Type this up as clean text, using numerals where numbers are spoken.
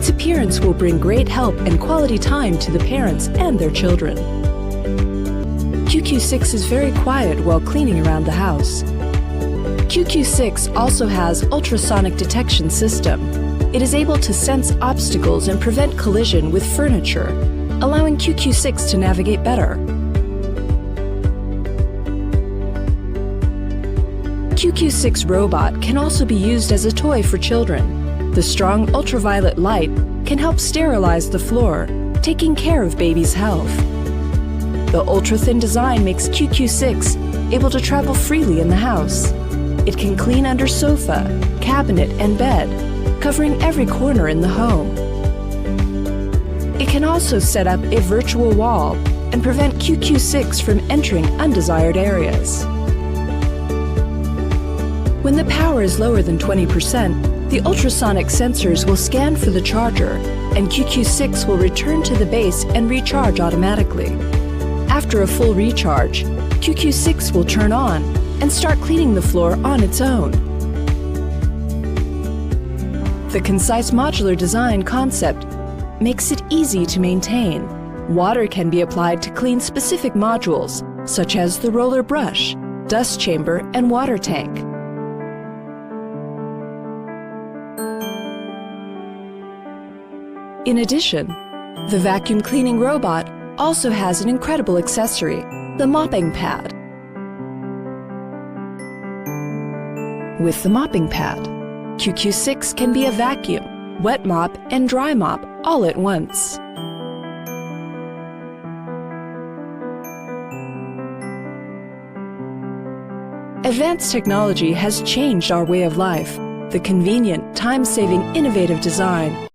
Its appearance will bring great help and quality time to the parents and their children. QQ6 is very quiet while cleaning around the house. QQ6 also has ultrasonic detection system. It is able to sense obstacles and prevent collision with furniture, allowing QQ6 to navigate better. QQ6 Robot can also be used as a toy for children. The strong ultraviolet light can help sterilize the floor, taking care of baby's health. The ultra-thin design makes QQ6 able to travel freely in the house. It can clean under sofa, cabinet, and bed, covering every corner in the home. It can also set up a virtual wall and prevent QQ6 from entering undesired areas. When the power is lower than 20%, the ultrasonic sensors will scan for the charger, and QQ6 will return to the base and recharge automatically. After a full recharge, QQ6 will turn on and start cleaning the floor on its own. The concise modular design concept makes it easy to maintain. Water can be applied to clean specific modules, such as the roller brush, dust chamber, and water tank. In addition, the vacuum cleaning robot also has an incredible accessory, the mopping pad. With the mopping pad, QQ6 can be a vacuum, wet mop, and dry mop all at once. Advanced technology has changed our way of life. The convenient, time-saving, innovative design